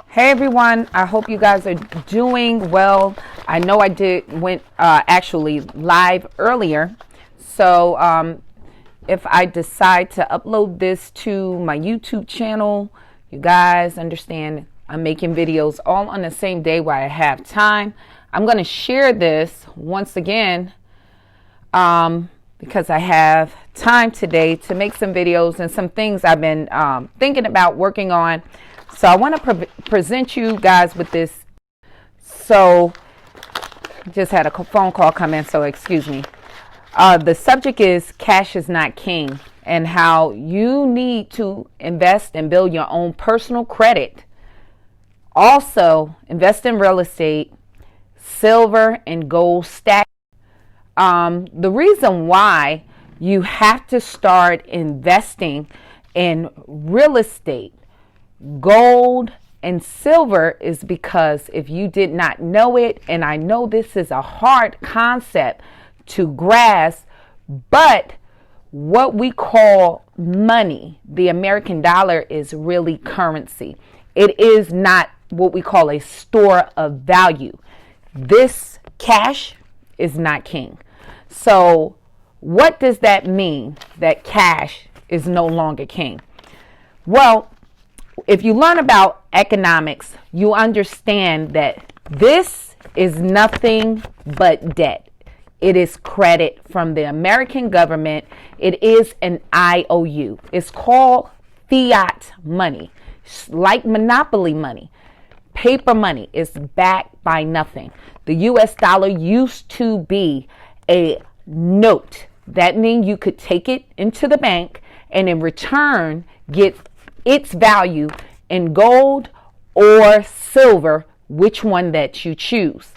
Hey everyone, I hope you guys are doing well. I know I went actually live earlier. So if I decide to upload this to my YouTube channel, you guys understand I'm making videos all on the same day while I have time. I'm going to share this once again because I have time today to make some videos and some things I've been thinking about working on. So I want to present you guys with this. So just had a phone call come in, so excuse me. The subject is cash is not king, and how you need to invest and build your own personal credit. Also, invest in real estate, silver and gold stack. The reason why you have to start investing in real estate, gold and silver is because if you did not know it, and I know this is a hard concept to grasp, but what we call money, the American dollar, is really currency. It is not what we call a store of value. This cash is not king. So what does that mean that cash is no longer king? Well, if you learn about economics, you understand that this is nothing but debt. It is credit from the American government. It is an IOU. It's called fiat money, like monopoly money. Paper money is backed by nothing. The US dollar used to be a note. That means you could take it into the bank and in return get its value in gold or silver, which one that you choose.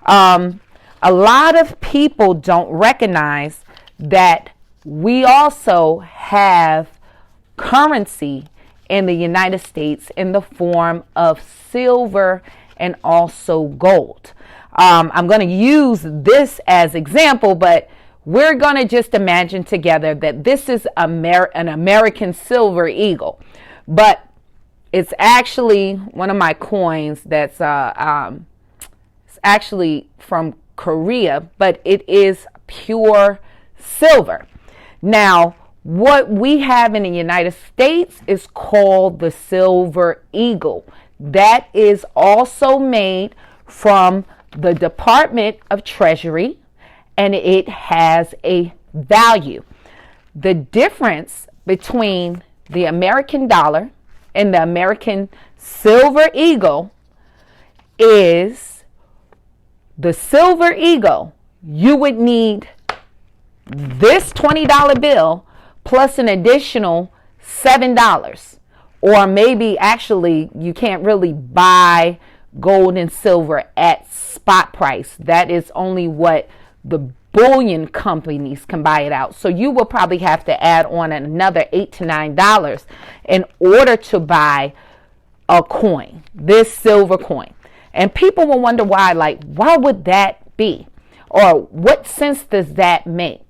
A lot of people don't recognize that we also have currency in the United States in the form of silver and also gold. I'm going to use this as example, but we're going to just imagine together that this is an American silver eagle. But it's actually one of my coins that's it's actually from Korea, but it is pure silver. Now, what we have in the United States is called the silver eagle. That is also made from the Department of Treasury, and it has a value. The difference between the American dollar and the American silver eagle is the silver eagle. You would need this $20 bill plus an additional $7, or maybe actually you can't really buy gold and silver at spot price. That is only what the bullion companies can buy it out. So you will probably have to add on another $8 to $9 in order to buy a coin, this silver coin. And people will wonder why, like, why would that be? Or what sense does that make?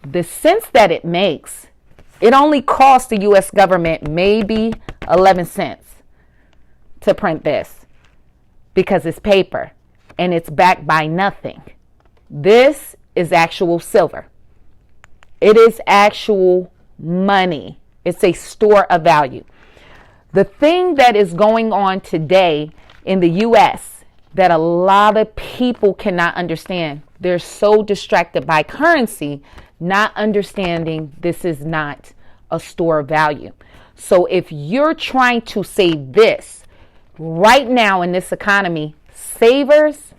The sense that it makes, it only costs the U.S. government maybe 11 cents to print this because it's paper and it's backed by nothing. This is actual silver. It is actual money. It's a store of value. The thing that is going on today in the U.S. that a lot of people cannot understand, they're so distracted by currency, not understanding this is not a store of value. So if you're trying to save this right now in this economy, savers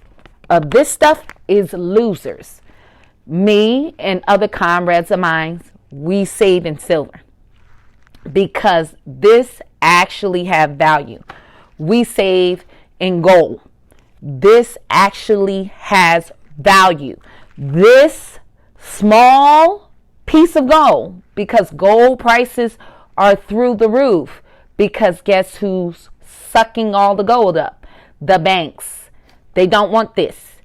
of this stuff is losers. Me and other comrades of mine, we save in silver because this actually have value. We save in gold. This actually has value. This small piece of gold, because gold prices are through the roof, because guess who's sucking all the gold up? The banks. They don't want this.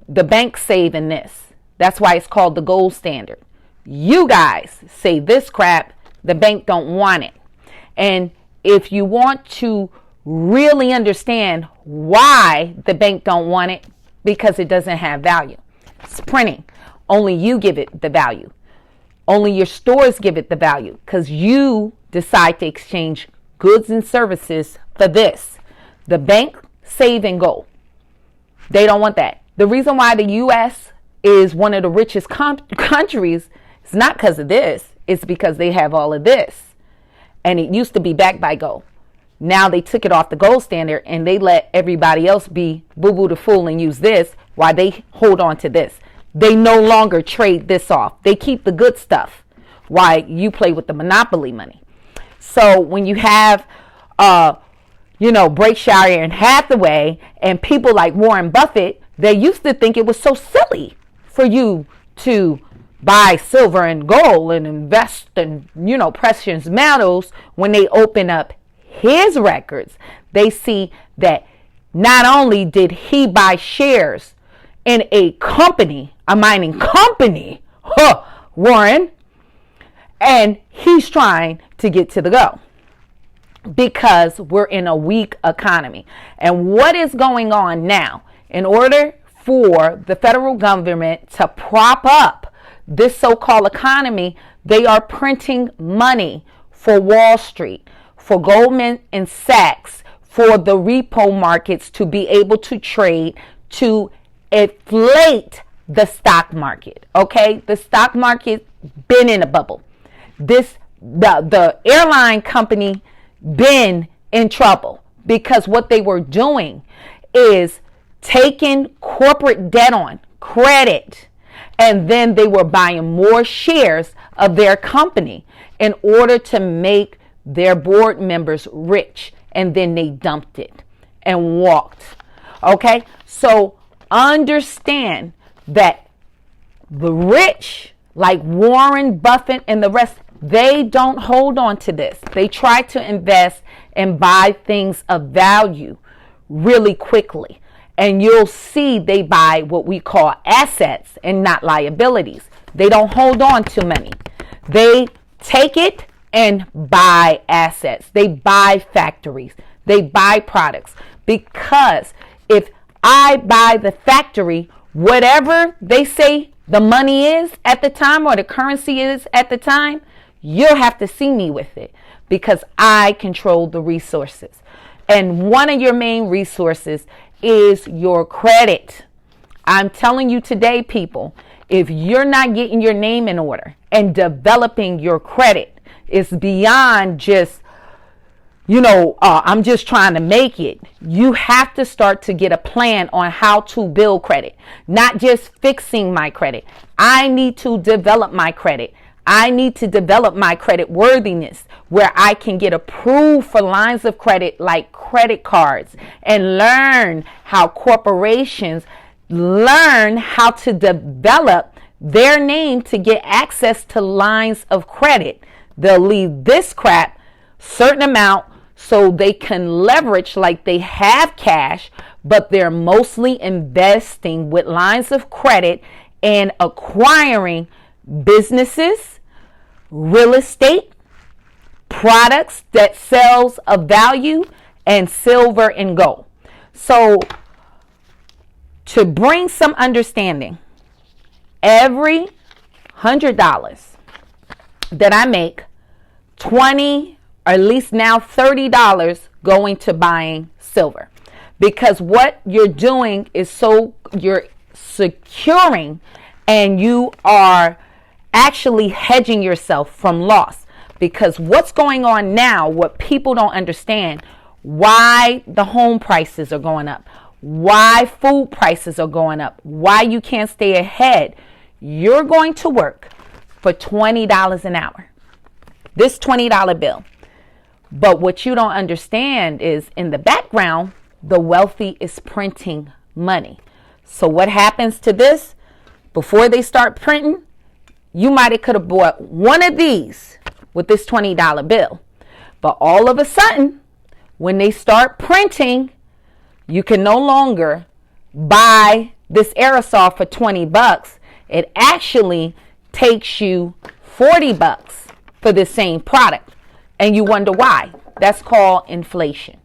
The banks saving this. That's why it's called the gold standard. You guys say this crap, the bank don't want it. And if you want to really understand why the bank don't want it, because it doesn't have value. It's printing. Only you give it the value. Only your stores give it the value, because you decide to exchange goods and services for this. The bank save and go. They don't want that. The reason why the U.S. is one of the richest countries is not because of this. It's because they have all of this. And it used to be backed by gold. Now they took it off the gold standard and they let everybody else be boo-boo the fool and use this while they hold on to this. They no longer trade this off. They keep the good stuff while you play with the monopoly money. So when you have, Berkshire and Hathaway and people like Warren Buffett, they used to think it was so silly for you to buy silver and gold and invest in, precious metals. When they open up his records, they see that not only did he buy shares in a company, a mining company, Warren, and he's trying to get to the go because we're in a weak economy. And what is going on now? In order for the federal government to prop up this so-called economy, they are printing money for Wall Street, for Goldman and Sachs, for the repo markets to be able to trade, to inflate the stock market. Okay, the stock market been in a bubble. The airline company been in trouble because what they were doing is taking corporate debt on credit, and then they were buying more shares of their company in order to make their board members rich, and then they dumped it and walked. Okay, so understand that the rich, like Warren Buffett and the rest, they don't hold on to this. They try to invest and buy things of value really quickly. And you'll see they buy what we call assets and not liabilities. They don't hold on to money. They take it and buy assets. They buy factories. They buy products. Because if I buy the factory, whatever they say the money is at the time or the currency is at the time, you'll have to see me with it because I control the resources. And one of your main resources is your credit. I'm telling you today, people, if you're not getting your name in order and developing your credit, it's beyond just, I'm just trying to make it. You have to start to get a plan on how to build credit, not just fixing my credit. I need to develop my credit. I need to develop my credit worthiness where I can get approved for lines of credit like credit cards, and learn how corporations learn how to develop their name to get access to lines of credit. They'll leave this crap certain amount so they can leverage like they have cash, but they're mostly investing with lines of credit and acquiring businesses, real estate, products that sells of value, and silver and gold. So to bring some understanding, every $100 that I make, 20 or at least now $30 going to buying silver, because what you're doing is you're securing and you are actually hedging yourself from loss. Because what's going on now, what people don't understand, why the home prices are going up, why food prices are going up, why you can't stay ahead. You're going to work for $20 an hour, this $20 bill. But what you don't understand is in the background, the wealthy is printing money. So what happens to this? Before they start printing, you might have could have bought one of these with this $20 bill. But all of a sudden, when they start printing, you can no longer buy this aerosol for $20. It actually takes you $40 for the same product. And you wonder why. That's called inflation.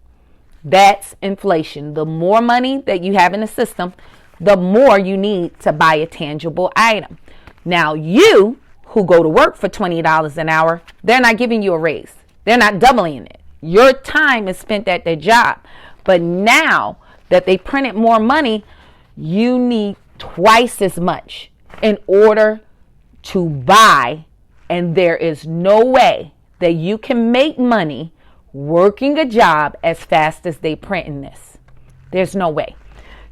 That's inflation. The more money that you have in the system, the more you need to buy a tangible item. Now, you who go to work for $20 an hour, they're not giving you a raise. They're not doubling it. Your time is spent at their job. But now that they printed more money, you need twice as much in order to buy. And there is no way that you can make money working a job as fast as they printing this. There's no way.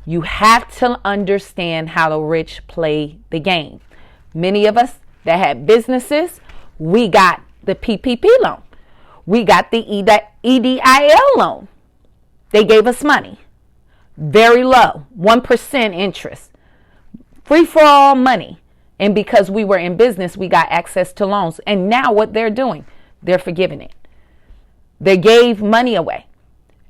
You have to understand how the rich play the game. Many of us that had businesses, we got the PPP loan. We got the EDIL loan. They gave us money. Very low, 1% interest. Free for all money. And because we were in business, we got access to loans. And now what they're doing, they're forgiving it. They gave money away.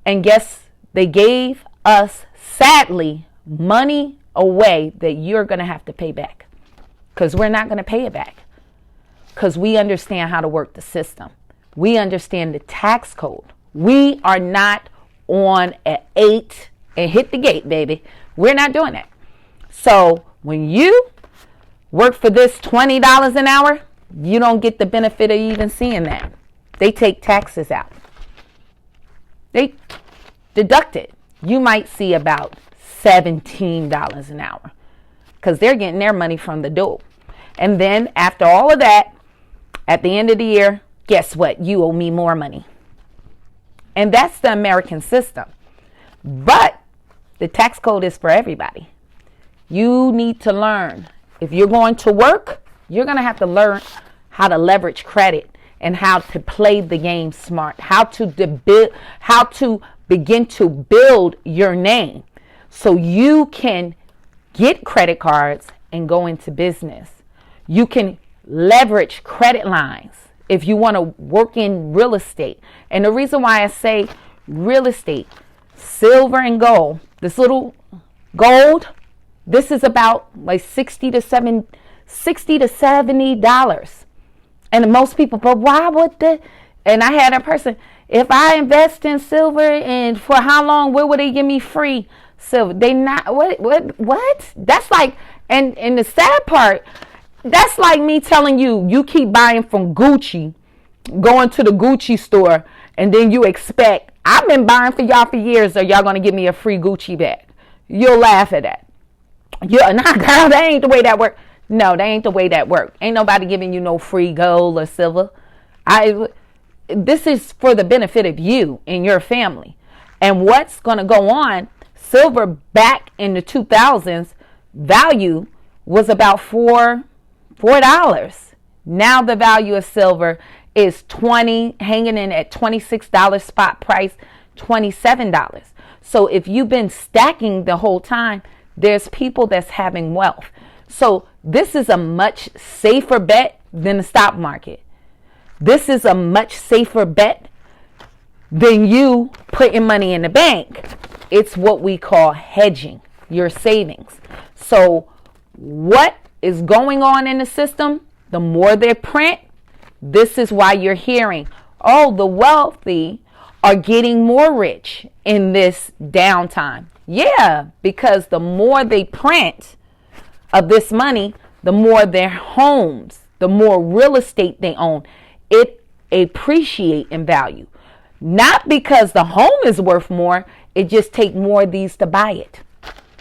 And guess they gave us, sadly, money away that you're going to have to pay back. Because we're not going to pay it back. Because we understand how to work the system. We understand the tax code. We are not on at 8 and hit the gate, baby. We're not doing that. So when you work for this $20 an hour, you don't get the benefit of even seeing that. They take taxes out. They deduct it. You might see about $17 an hour because they're getting their money from the door. And then after all of that, at the end of the year, guess what? You owe me more money. And that's the American system. But the tax code is for everybody. You need to learn. If you're going to work, you're going to have to learn how to leverage credit and how to play the game smart, how to begin to build your name so you can get credit cards and go into business. You can leverage credit lines if you want to work in real estate. And the reason why I say real estate, silver and gold, this little gold, this is about like $60 to $70. And most people, but why would the, and I had a person, if I invest in silver and for how long, where would they give me free silver? They not, what? That's like, and the sad part, that's like me telling you, you keep buying from Gucci, going to the Gucci store, and then you expect, I've been buying for y'all for years, are y'all going to give me a free Gucci bag? You'll laugh at that. Nah, girl, that ain't the way that works. No, that ain't the way that works. Ain't nobody giving you no free gold or silver. This is for the benefit of you and your family. And what's going to go on, silver back in the 2000s, value was about $4. Now the value of silver is hanging in at $26 spot price, $27. So if you've been stacking the whole time, there's people that's having wealth. So this is a much safer bet than the stock market. This is a much safer bet than you putting money in the bank. It's what we call hedging your savings. So what is going on in the system? The more they print, this is why you're hearing, oh, the wealthy are getting more rich in this downtime. Yeah, because the more they print of this money, the more their homes, the more real estate they own, it appreciate in value. Not because the home is worth more, it just take more of these to buy it.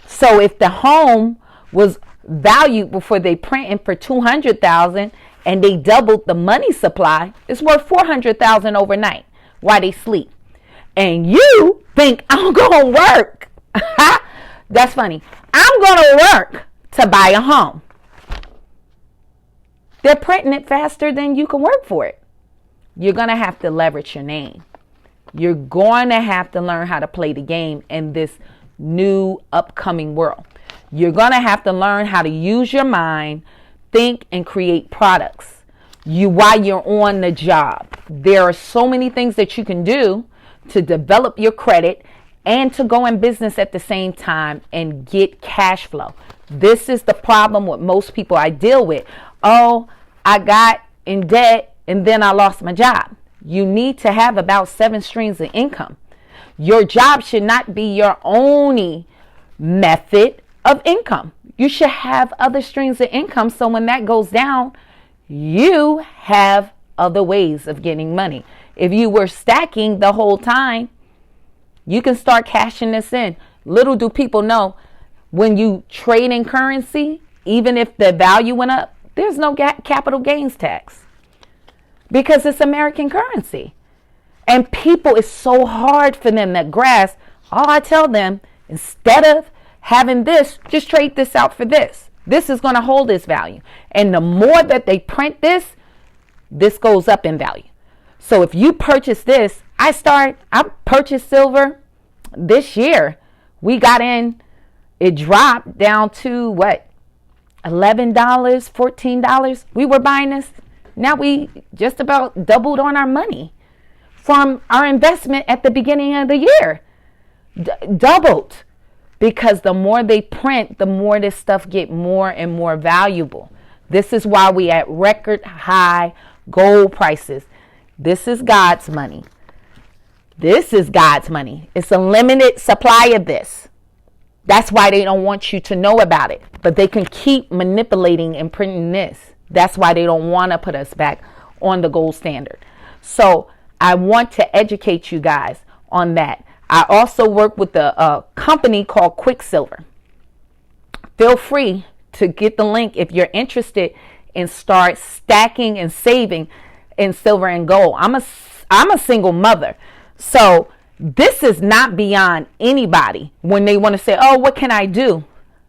So if the home was valued before they printing for $200,000 and they doubled the money supply, it's worth $400,000 overnight while they sleep. And you think I'm gonna work. That's funny. I'm gonna work to buy a home. They're printing it faster than you can work for it. You're gonna have to leverage your name. You're going to have to learn how to play the game in this new upcoming world. You're going to have to learn how to use your mind, think, and create products while you're on the job. There are so many things that you can do to develop your credit and to go in business at the same time and get cash flow. This is the problem with most people I deal with. Oh, I got in debt and then I lost my job. You need to have about 7 streams of income. Your job should not be your only method of income. You should have other streams of income, so when that goes down, you have other ways of getting money. If you were stacking the whole time, you can start cashing this in. Little do people know, when you trade in currency, even if the value went up, there's no capital gains tax because it's American currency. And people, it's so hard for them to grasp. All I tell them, instead of having this, just trade this out for this. This is going to hold its value. And the more that they print this, this goes up in value. So if you purchase this, I purchased silver this year. We got in, it dropped down to what? $11, $14. We were buying this. Now we just about doubled on our money from our investment at the beginning of the year. Doubled. Because the more they print, the more this stuff get more and more valuable. This is why we at record high gold prices. This is God's money. This is God's money. It's a limited supply of this. That's why they don't want you to know about it. But they can keep manipulating and printing this. That's why they don't want to put us back on the gold standard. So I want to educate you guys on that. I also work with a company called Quicksilver. Feel free to get the link if you're interested in start stacking and saving in silver and gold. I'm a single mother. So this is not beyond anybody when they want to say, oh, what can I do?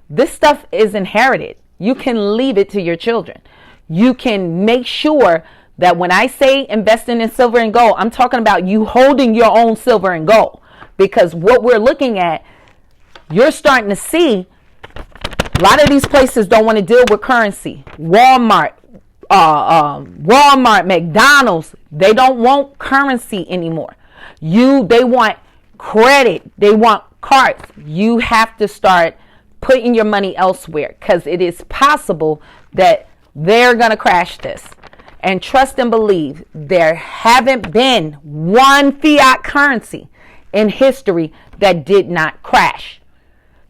This stuff is inherited. You can leave it to your children. You can make sure that when I say investing in silver and gold, I'm talking about you holding your own silver and gold. Because what we're looking at, you're starting to see a lot of these places don't want to deal with currency. Walmart, McDonald's, they don't want currency anymore. They want credit. They want cards. You have to start putting your money elsewhere because it is possible that they're going to crash this. And trust and believe, there haven't been one fiat currency in history that did not crash.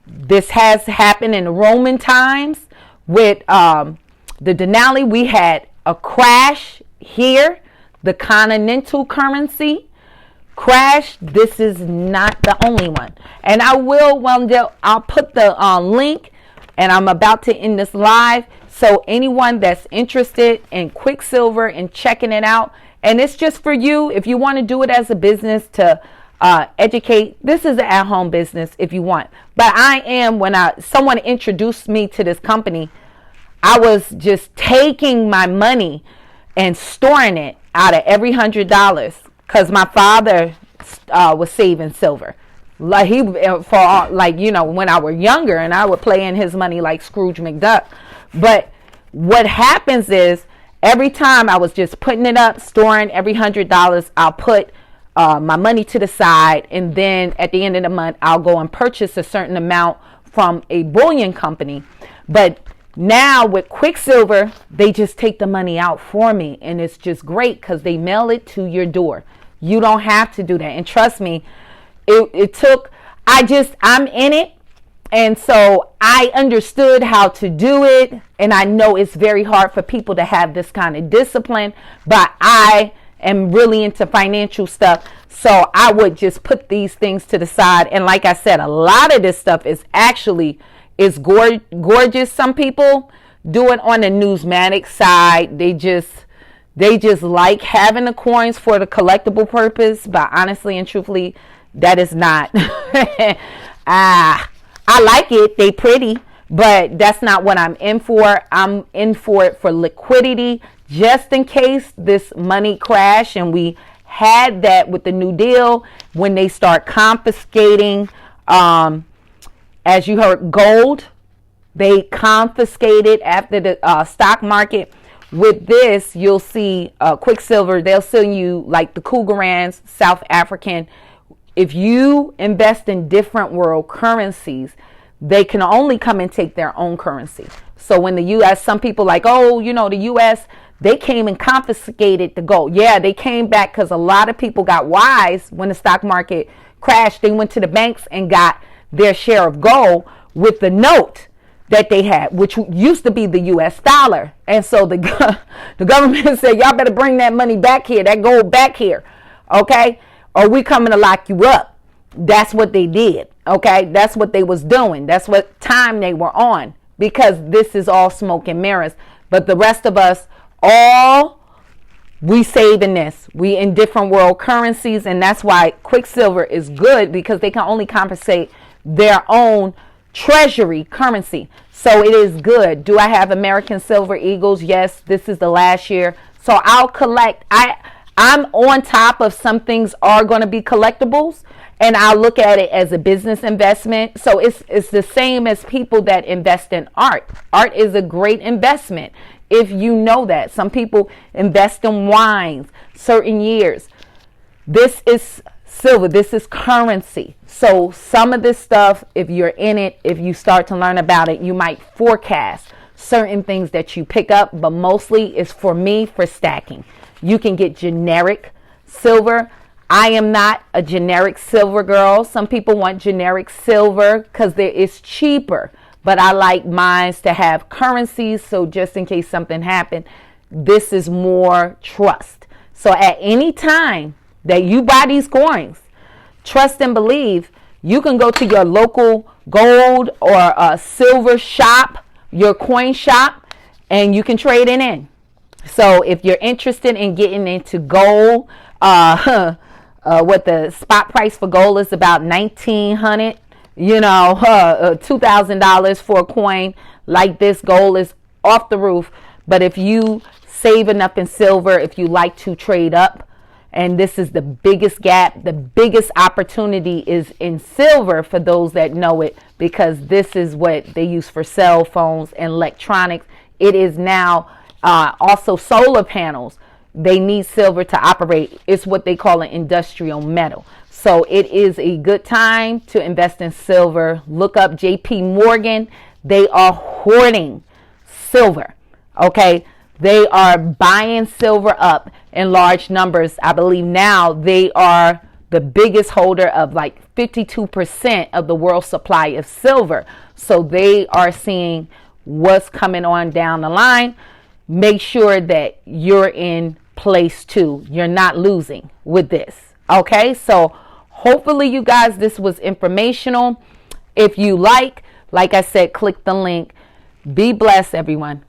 This has happened in Roman times with the denali. We had a crash here. The continental currency crashed. This is not the only one. And I'll put the link, and I'm about to end this live. So anyone that's interested in Quicksilver and checking it out, and it's just for you if you want to do it as a business to educate. This is an at-home business if you want. But when someone introduced me to this company, I was just taking my money and storing it out of every $100 because my father was saving silver. Like when I was younger, and I would play in his money like Scrooge McDuck. But what happens is every time I was just putting it up, storing every $100, I'll put my money to the side, and then at the end of the month I'll go and purchase a certain amount from a bullion company. But now with Quicksilver, they just take the money out for me, and it's just great because they mail it to your door. You don't have to do that. And trust me, I'm in it, and so I understood how to do it, and I know it's very hard for people to have this kind of discipline, but I am really into financial stuff, so I would just put these things to the side. And like I said, a lot of this stuff is gorgeous. Some people do it on the numismatic side. They just like having the coins for the collectible purpose, but honestly and truthfully, that is not. I like it. They pretty, but that's not what I'm in for. I'm in for it for liquidity, just in case this money crash. And we had that with the New Deal when they start confiscating, as you heard, gold. They confiscated after the stock market. With this, you'll see Quicksilver. They'll sell you like the Cougarans, South African. If you invest in different world currencies, they can only come and take their own currency. So when the U.S., some people like, the U.S., they came and confiscated the gold. Yeah, they came back because a lot of people got wise when the stock market crashed, they went to the banks and got their share of gold with the note that they had, which used to be the US dollar. And so the government said, y'all better bring that money back here, that gold back here, okay? Or we coming to lock you up. That's what they did, okay? That's what they was doing. That's what time they were on, because this is all smoke and mirrors. But the rest of us, we saving this. We in different world currencies, and that's why Quicksilver is good, because they can only compensate their own treasury currency. So it is good. Do I have American Silver Eagles? Yes, this is the last year. So I'll collect. I'm on top of some things are going to be collectibles, and I'll look at it as a business investment. So it's the same as people that invest in art. Art is a great investment if you know that. Some people invest in wines, certain years. This is silver. This is currency. So some of this stuff, if you're in it, if you start to learn about it, you might forecast certain things that you pick up, but mostly it's for me for stacking. You can get generic silver. I am not a generic silver girl. Some people want generic silver because it's cheaper, but I like mine to have currencies, so just in case something happened, this is more trust. So at any time that you buy these coins, trust and believe, you can go to your local gold or silver shop, your coin shop, and you can trade it in. So if you're interested in getting into gold, what the spot price for gold is about $1,900, $2,000 for a coin like this. Gold is off the roof. But if you saving up in silver, if you like to trade up, and this is the biggest gap, the biggest opportunity is in silver for those that know it, because this is what they use for cell phones and electronics. It is now also solar panels. They need silver to operate. It's what they call an industrial metal. So it is a good time to invest in silver. Look up JP Morgan. They are hoarding silver. Okay. They are buying silver up in large numbers. I believe now they are the biggest holder of like 52% of the world supply of silver. So they are seeing what's coming on down the line. Make sure that you're in place too. You're not losing with this. Okay, so hopefully you guys, this was informational. If you like I said, click the link. Be blessed, everyone.